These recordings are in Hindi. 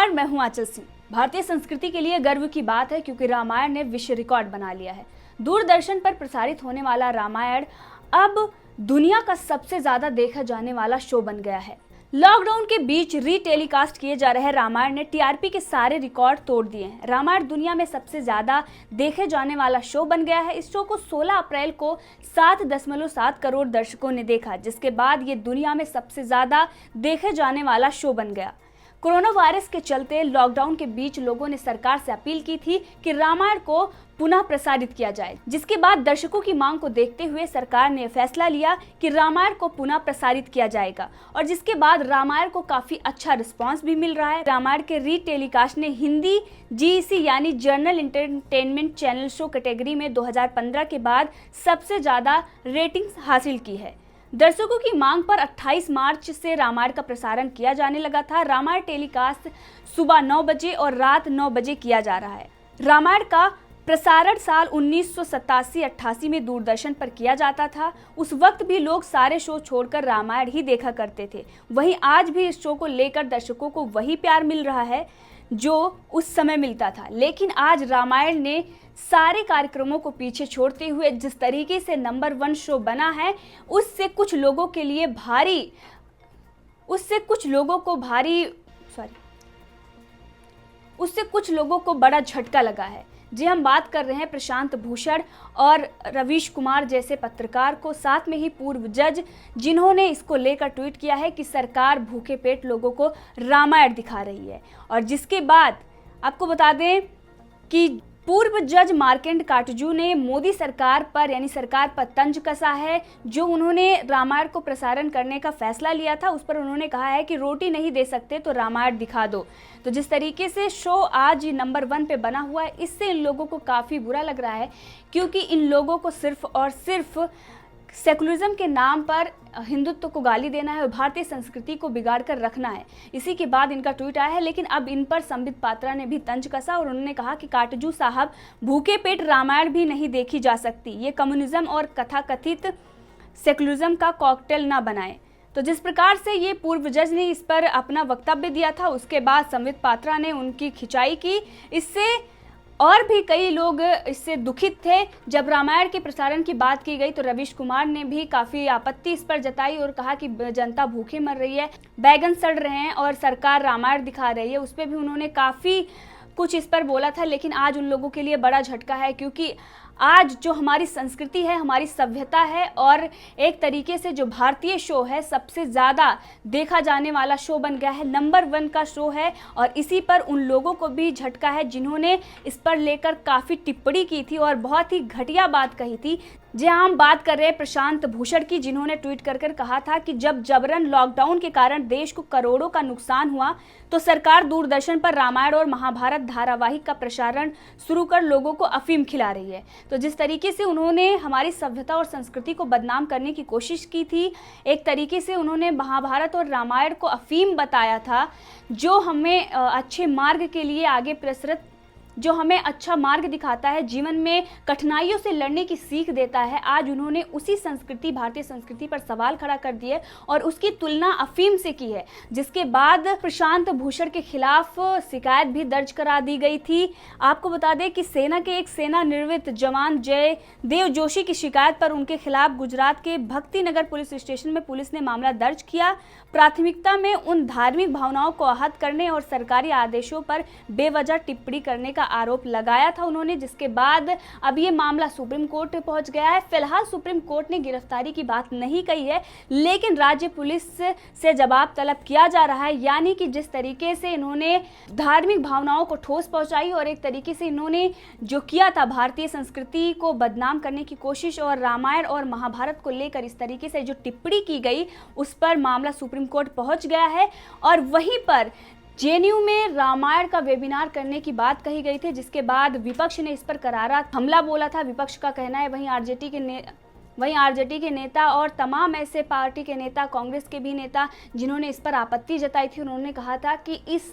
नमस्कार, मैं हूं आंचल सिंह। भारतीय संस्कृति के लिए गर्व की बात है क्योंकि रामायण ने विश्व रिकॉर्ड बना लिया है। दूरदर्शन पर प्रसारित होने वाला रामायण अब दुनिया का सबसे ज्यादा देखा जाने वाला शो बन गया है। लॉकडाउन के बीच रीटेलीकास्ट किए जा रहे रामायण ने टीआरपी के सारे रिकॉर्ड तोड़ दिए हैं। रामायण दुनिया में सबसे ज्यादा देखे जाने वाला शो बन गया है। इस शो को 16 अप्रैल को 7.7 करोड़ दर्शकों ने देखा, जिसके बाद ये दुनिया में सबसे ज्यादा देखे जाने वाला शो बन गया। कोरोना वायरस के चलते लॉकडाउन के बीच लोगों ने सरकार से अपील की थी कि रामायण को पुनः प्रसारित किया जाए, जिसके बाद दर्शकों की मांग को देखते हुए सरकार ने फैसला लिया कि रामायण को पुनः प्रसारित किया जाएगा और जिसके बाद रामायण को काफी अच्छा रिस्पांस भी मिल रहा है। रामायण के रीटेलीकास्ट ने हिंदी जीईसी यानी journal entertainment channel show category में 2015 के बाद सबसे ज्यादा रेटिंग्स हासिल की है। दर्शकों की मांग पर 28 मार्च से रामायण का प्रसारण किया जाने लगा था। रामायण टेलीकास्ट सुबह 9 बजे और रात 9 बजे किया जा रहा है। रामायण का प्रसारण साल 1987-88 में दूरदर्शन पर किया जाता था। उस वक्त भी लोग सारे शो छोड़कर रामायण ही देखा करते थे। वहीं आज भी इस शो को लेकर दर्शकों को वही प्यार मिल रहा है जो उस समय मिलता था, लेकिन आज रामायण ने सारे कार्यक्रमों को पीछे छोड़ते हुए जिस तरीके से नंबर 1 शो बना है, उससे कुछ लोगों को बड़ा झटका लगा है। जी, हम बात कर रहे हैं प्रशांत भूषण और रवीश कुमार जैसे पत्रकार को, साथ में ही पूर्व जज, जिन्होंने इसको लेकर ट्वीट किया है कि सरकार भूखे पेट लोगों को रामायण दिखा रही है। और जिसके बाद आपको बता दें कि पूर्व जज मार्केंड काटजू ने मोदी सरकार पर यानी सरकार पर तंज कसा है। जो उन्होंने रामायण को प्रसारण करने का फैसला लिया था, उस पर उन्होंने कहा है कि रोटी नहीं दे सकते तो रामायण दिखा दो। तो जिस तरीके से शो आज नंबर 1 पे बना हुआ है, इससे इन लोगों को काफ़ी बुरा लग रहा है, क्योंकि इन लोगों को सिर्फ और सिर्फ सेकुलरिज्म के नाम पर हिंदुत्व को गाली देना है और भारतीय संस्कृति को बिगाड़ कर रखना है। इसी के बाद इनका ट्वीट आया है, लेकिन अब इन पर संबित पात्रा ने भी तंज कसा और उन्होंने कहा कि काटजू साहब, भूखे पेट रामायण भी नहीं देखी जा सकती। ये कम्युनिज्म और कथाकथित सेकुलरिज्म का कॉकटेल ना बनाए। तो जिस प्रकार से ये पूर्व जज ने इस पर अपना वक्तव्य दिया था, उसके बाद संबित पात्रा ने उनकी खिंचाई की। इससे और भी कई लोग इससे दुखित थे। जब रामायण के प्रसारण की बात की गई तो रवीश कुमार ने भी काफ़ी आपत्ति इस पर जताई और कहा कि जनता भूखे मर रही है, बैगन सड़ रहे हैं और सरकार रामायण दिखा रही है। उस पर भी उन्होंने काफ़ी कुछ इस पर बोला था। लेकिन आज उन लोगों के लिए बड़ा झटका है, क्योंकि आज जो हमारी संस्कृति है, हमारी सभ्यता है और एक तरीके से जो भारतीय शो है, सबसे ज़्यादा देखा जाने वाला शो बन गया है, नंबर 1 का शो है। और इसी पर उन लोगों को भी झटका है जिन्होंने इस पर लेकर काफ़ी टिप्पणी की थी और बहुत ही घटिया बात कही थी। जी हाँ, हम बात कर रहे हैं प्रशांत भूषण की, जिन्होंने ट्वीट कर कहा था कि जब जबरन लॉकडाउन के कारण देश को करोड़ों का नुकसान हुआ तो सरकार दूरदर्शन पर रामायण और महाभारत धारावाहिक का प्रसारण शुरू कर लोगों को अफीम खिला रही है। तो जिस तरीके से उन्होंने हमारी सभ्यता और संस्कृति को बदनाम करने की कोशिश की थी, एक तरीके से उन्होंने महाभारत और रामायण को अफीम बताया था, जो हमें अच्छे मार्ग के लिए आगे प्रसरित, जो हमें अच्छा मार्ग दिखाता है, जीवन में कठिनाइयों से लड़ने की सीख देता है। आज उन्होंने उसी संस्कृति, भारतीय संस्कृति पर सवाल खड़ा कर दिए और उसकी तुलना अफीम से की है, जिसके बाद प्रशांत भूषण के खिलाफ शिकायत भी दर्ज करा दी गई थी। आपको बता दें कि सेना के एक सेवानिवृत्त जवान जय देव जोशी की शिकायत पर उनके खिलाफ गुजरात के भक्ति नगर पुलिस स्टेशन में पुलिस ने मामला दर्ज किया। प्राथमिकता में उन धार्मिक भावनाओं को आहत करने और सरकारी आदेशों पर बेवजह टिप्पणी करने का आरोप लगाया था उन्होंने, जिसके बाद अब ये मामला सुप्रीम कोर्ट पहुंच गया है। फिलहाल सुप्रीम कोर्ट ने गिरफ्तारी की बात नहीं कही है, लेकिन राज्य पुलिस से जवाब तलब किया जा रहा है। यानी कि जिस तरीके से इन्होंने धार्मिक भावनाओं को ठोस पहुंचाई और एक तरीके से इन्होंने जो किया था, भारतीय संस्कृति को बदनाम करने की कोशिश और रामायण और महाभारत को लेकर इस तरीके से जो टिप्पणी की गई, उस पर मामला सुप्रीम कोर्ट पहुंच गया है। और वहीं पर जेएनयू में रामायण का वेबिनार करने की बात कही गई थी, जिसके बाद विपक्ष ने इस पर करारा हमला बोला था। विपक्ष का कहना है, वहीं आरजेडी के नेता और तमाम ऐसे पार्टी के नेता, कांग्रेस के भी नेता, जिन्होंने इस पर आपत्ति जताई थी, उन्होंने कहा था कि इस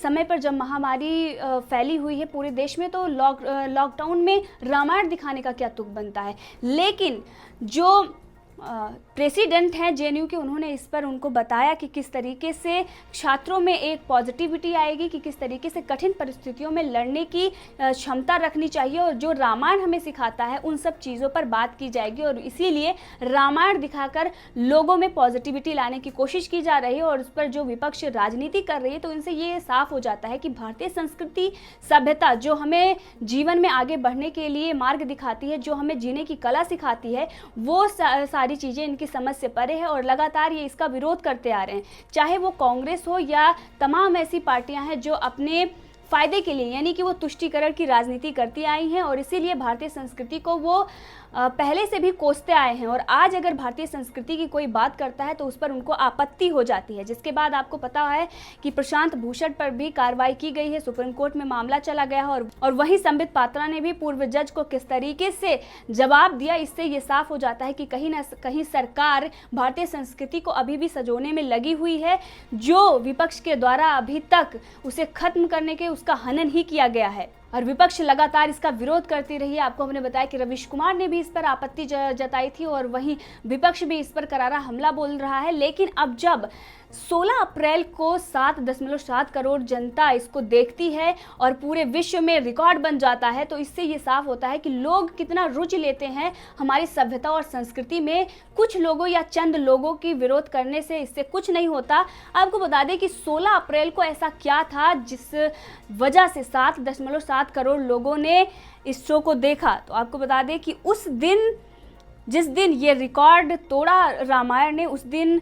समय पर जब महामारी फैली हुई है पूरे देश में, तो लॉकडाउन में रामायण दिखाने का क्या तुक बनता है। लेकिन जो प्रेसिडेंट हैं जेएनयू के, उन्होंने इस पर उनको बताया कि किस तरीके से छात्रों में एक पॉजिटिविटी आएगी, कि किस तरीके से कठिन परिस्थितियों में लड़ने की क्षमता रखनी चाहिए, और जो रामायण हमें सिखाता है उन सब चीज़ों पर बात की जाएगी। और इसीलिए रामायण दिखाकर लोगों में पॉजिटिविटी लाने की कोशिश की जा रही है। और उस पर जो विपक्ष राजनीति कर रही है, तो इनसे ये साफ हो जाता है कि भारतीय संस्कृति सभ्यता जो हमें जीवन में आगे बढ़ने के लिए मार्ग दिखाती है, जो हमें जीने की कला सिखाती है, वो सारी चीज़ें इनकी समझ से परे है। और लगातार ये इसका विरोध करते आ रहे हैं, चाहे वो कांग्रेस हो या तमाम ऐसी पार्टियां हैं जो अपने फायदे के लिए, यानी कि वो तुष्टीकरण की राजनीति करती आई हैं, और इसीलिए भारतीय संस्कृति को वो पहले से भी कोसते आए हैं। और आज अगर भारतीय संस्कृति की कोई बात करता है तो उस पर उनको आपत्ति हो जाती है, जिसके बाद आपको पता है कि प्रशांत भूषण पर भी कार्रवाई की गई है, सुप्रीम कोर्ट में मामला चला गया है। और वहीं संबित पात्रा ने भी पूर्व जज को किस तरीके से जवाब दिया, इससे ये साफ हो जाता है कि कहीं ना कहीं सरकार भारतीय संस्कृति को अभी भी सजोने में लगी हुई है, जो विपक्ष के द्वारा अभी तक उसे खत्म करने के उसका हनन ही किया गया है। और विपक्ष लगातार इसका विरोध करती रही है। आपको हमने बताया कि रवीश कुमार ने भी इस पर आपत्ति जताई थी, और वहीं विपक्ष भी इस पर करारा हमला बोल रहा है। लेकिन अब जब 16 अप्रैल को 7.7 करोड़ जनता इसको देखती है और पूरे विश्व में रिकॉर्ड बन जाता है, तो इससे ये साफ होता है कि लोग कितना रुचि लेते हैं हमारी सभ्यता और संस्कृति में। कुछ लोगों या चंद लोगों की विरोध करने से इससे कुछ नहीं होता। आपको बता दें कि 16 अप्रैल को ऐसा क्या था जिस वजह से 7.7 करोड़ लोगों ने इस शो को देखा। तो आपको बता दें कि उस दिन, जिस दिन ये रिकॉर्ड तोड़ा रामायण ने, उस दिन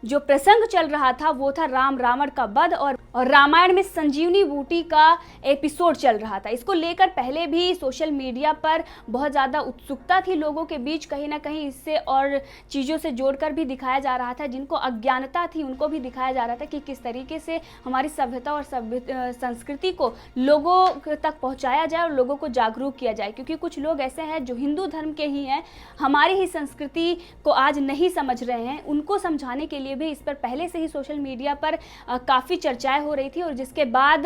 जो प्रसंग चल रहा था वो था राम रावण का वध, और रामायण में संजीवनी बूटी का एपिसोड चल रहा था। इसको लेकर पहले भी सोशल मीडिया पर बहुत ज़्यादा उत्सुकता थी लोगों के बीच, कहीं ना कहीं इससे और चीज़ों से जोड़कर भी दिखाया जा रहा था। जिनको अज्ञानता थी उनको भी दिखाया जा रहा था कि किस तरीके से हमारी सभ्यता और संस्कृति को लोगों तक पहुँचाया जाए और लोगों को जागरूक किया जाए। क्योंकि कुछ लोग ऐसे हैं जो हिंदू धर्म के ही हैं, हमारी ही संस्कृति को आज नहीं समझ रहे हैं। उनको समझाने के लिए भी इस पर पहले से ही सोशल मीडिया पर काफ़ी चर्चाएं हो रही थी। और जिसके बाद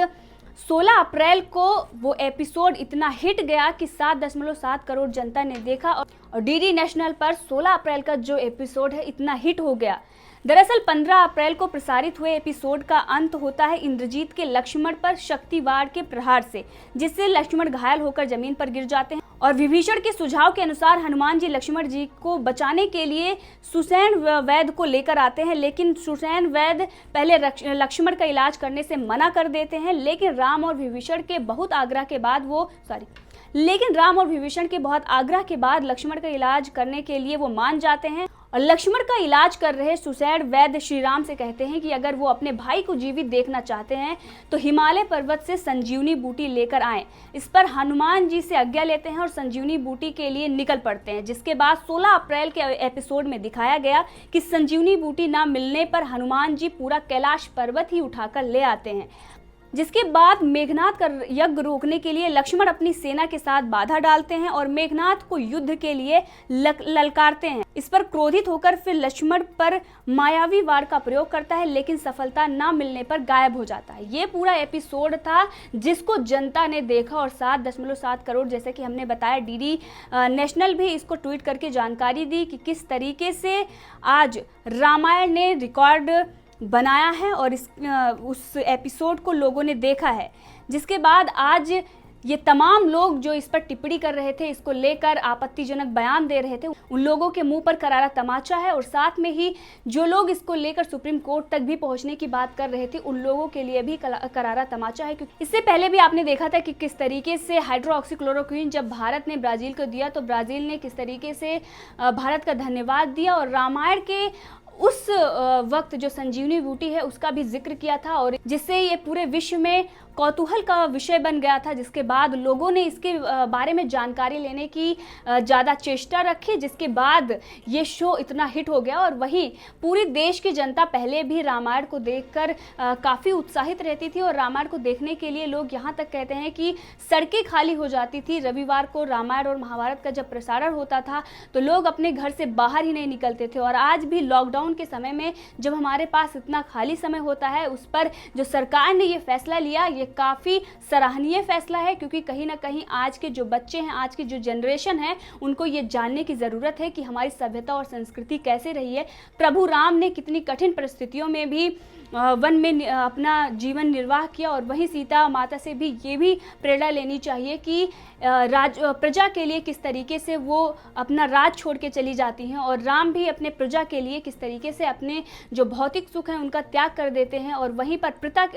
16 अप्रैल को वो एपिसोड इतना हिट गया कि 7.7 करोड़ जनता ने देखा, और डीडी नेशनल पर 16 अप्रैल का जो एपिसोड है इतना हिट हो गया। दरअसल 15 अप्रैल को प्रसारित हुए एपिसोड का अंत होता है इंद्रजीत के लक्ष्मण पर शक्तिवाड़ के प्रहार से, जिससे लक्ष्मण घायल होकर जमीन पर गिर जाते हैं। और विभीषण के सुझाव के अनुसार हनुमान जी लक्ष्मण जी को बचाने के लिए सुसैन वैद्य को लेकर आते हैं, लेकिन सुसैन वैद्य पहले लक्ष्मण का इलाज करने से मना कर देते हैं। लेकिन राम और विभीषण के बहुत आग्रह के बाद लक्ष्मण का इलाज करने के लिए वो मान जाते हैं। और लक्ष्मण का इलाज कर रहे सुसैन वैद्य श्री राम से कहते हैं कि अगर वो अपने भाई को जीवित देखना चाहते हैं तो हिमालय पर्वत से संजीवनी बूटी लेकर आएं। इस पर हनुमान जी से आज्ञा लेते हैं और संजीवनी बूटी के लिए निकल पड़ते हैं। जिसके बाद 16 अप्रैल के एपिसोड में दिखाया गया कि संजीवनी बूटी ना मिलने पर हनुमान जी पूरा कैलाश पर्वत ही उठाकर ले आते हैं। जिसके बाद मेघनाथ का यज्ञ रोकने के लिए लक्ष्मण अपनी सेना के साथ बाधा डालते हैं और मेघनाथ को युद्ध के लिए ललकारते हैं। इस पर क्रोधित होकर फिर लक्ष्मण पर मायावी वार का प्रयोग करता है, लेकिन सफलता ना मिलने पर गायब हो जाता है। ये पूरा एपिसोड था जिसको जनता ने देखा, और 7.7 करोड़, जैसे कि हमने बताया, डीडी नेशनल भी इसको ट्वीट करके जानकारी दी कि किस तरीके से आज रामायण ने रिकॉर्ड बनाया है और उस एपिसोड को लोगों ने देखा है। जिसके बाद आज ये तमाम लोग जो इस पर टिप्पणी कर रहे थे, इसको लेकर आपत्तिजनक बयान दे रहे थे, उन लोगों के मुंह पर करारा तमाचा है। और साथ में ही जो लोग इसको लेकर सुप्रीम कोर्ट तक भी पहुंचने की बात कर रहे थे, उन लोगों के लिए भी करारा तमाचा है। क्योंकि इससे पहले भी आपने देखा था कि किस तरीके से हाइड्रोक्सीक्लोरोक्विन जब भारत ने ब्राज़ील को दिया तो ब्राज़ील ने किस तरीके से भारत का धन्यवाद दिया, और रामायण के उस वक्त जो संजीवनी बूटी है उसका भी जिक्र किया था, और जिससे ये पूरे विश्व में कौतूहल का विषय बन गया था। जिसके बाद लोगों ने इसके बारे में जानकारी लेने की ज़्यादा चेष्टा रखी, जिसके बाद ये शो इतना हिट हो गया। और वहीं पूरे देश की जनता पहले भी रामायण को देखकर काफ़ी उत्साहित रहती थी, और रामायण को देखने के लिए लोग यहाँ तक कहते हैं कि सड़कें खाली हो जाती थी। रविवार को रामायण और महाभारत का जब प्रसारण होता था तो लोग अपने घर से बाहर ही नहीं निकलते थे। और आज भी लॉकडाउन लॉकडाउन के समय में जब हमारे पास इतना खाली समय होता है, उस पर जो सरकार ने ये फैसला लिया, ये काफ़ी सराहनीय फैसला है, क्योंकि कहीं ना कहीं आज के जो बच्चे हैं, आज की जो जनरेशन है, उनको ये जानने की ज़रूरत है कि हमारी सभ्यता और संस्कृति कैसे रही है। प्रभु राम ने कितनी कठिन परिस्थितियों में भी वन में अपना जीवन निर्वाह किया, और वहीं सीता माता से भी ये भी प्रेरणा लेनी चाहिए कि प्रजा के लिए किस तरीके से वो अपना राज छोड़ के चली जाती हैं, और राम भी अपने प्रजा के लिए किस तरीके से अपने जो भौतिक सुख हैं उनका त्याग कर देते हैं, और वहीं पर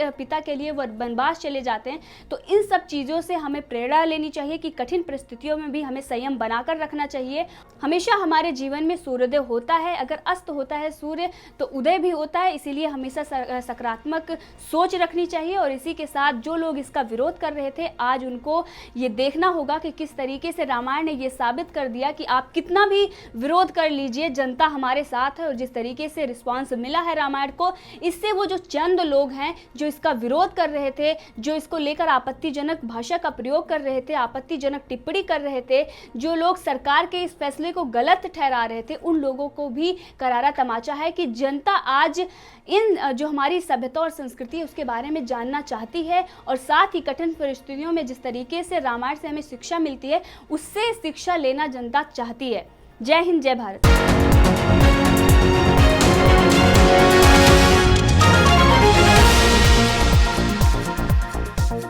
पिता के लिए वो वनवास चले जाते हैं। तो इन सब चीज़ों से हमें प्रेरणा लेनी चाहिए कि कठिन परिस्थितियों में भी हमें संयम बनाकर रखना चाहिए। हमेशा हमारे जीवन में सूर्योदय होता है, अगर अस्त होता है सूर्य तो उदय भी होता है, इसीलिए हमेशा सकारात्मक सोच रखनी चाहिए। और इसी के साथ जो लोग इसका विरोध कर रहे थे, आज उनको ये देखना होगा कि किस तरीके से रामायण ने ये साबित कर दिया कि आप कितना भी विरोध कर लीजिए, जनता हमारे साथ है। और जिस तरीके से रिस्पांस मिला है रामायण को, इससे वो जो चंद लोग हैं जो इसका विरोध कर रहे थे, जो इसको लेकर आपत्तिजनक भाषा का प्रयोग कर रहे थे, आपत्तिजनक टिप्पणी कर रहे थे, जो लोग सरकार के इस फैसले को गलत ठहरा रहे थे, उन लोगों को भी करारा तमाचा है कि जनता आज इन जो हमारी सभ्यता और संस्कृति है उसके बारे में जानना चाहती है। और साथ ही कठिन परिस्थितियों में जिस तरीके से रामायण से हमें शिक्षा मिलती है, उससे शिक्षा लेना जनता चाहती है। जय हिंद, जय भारत।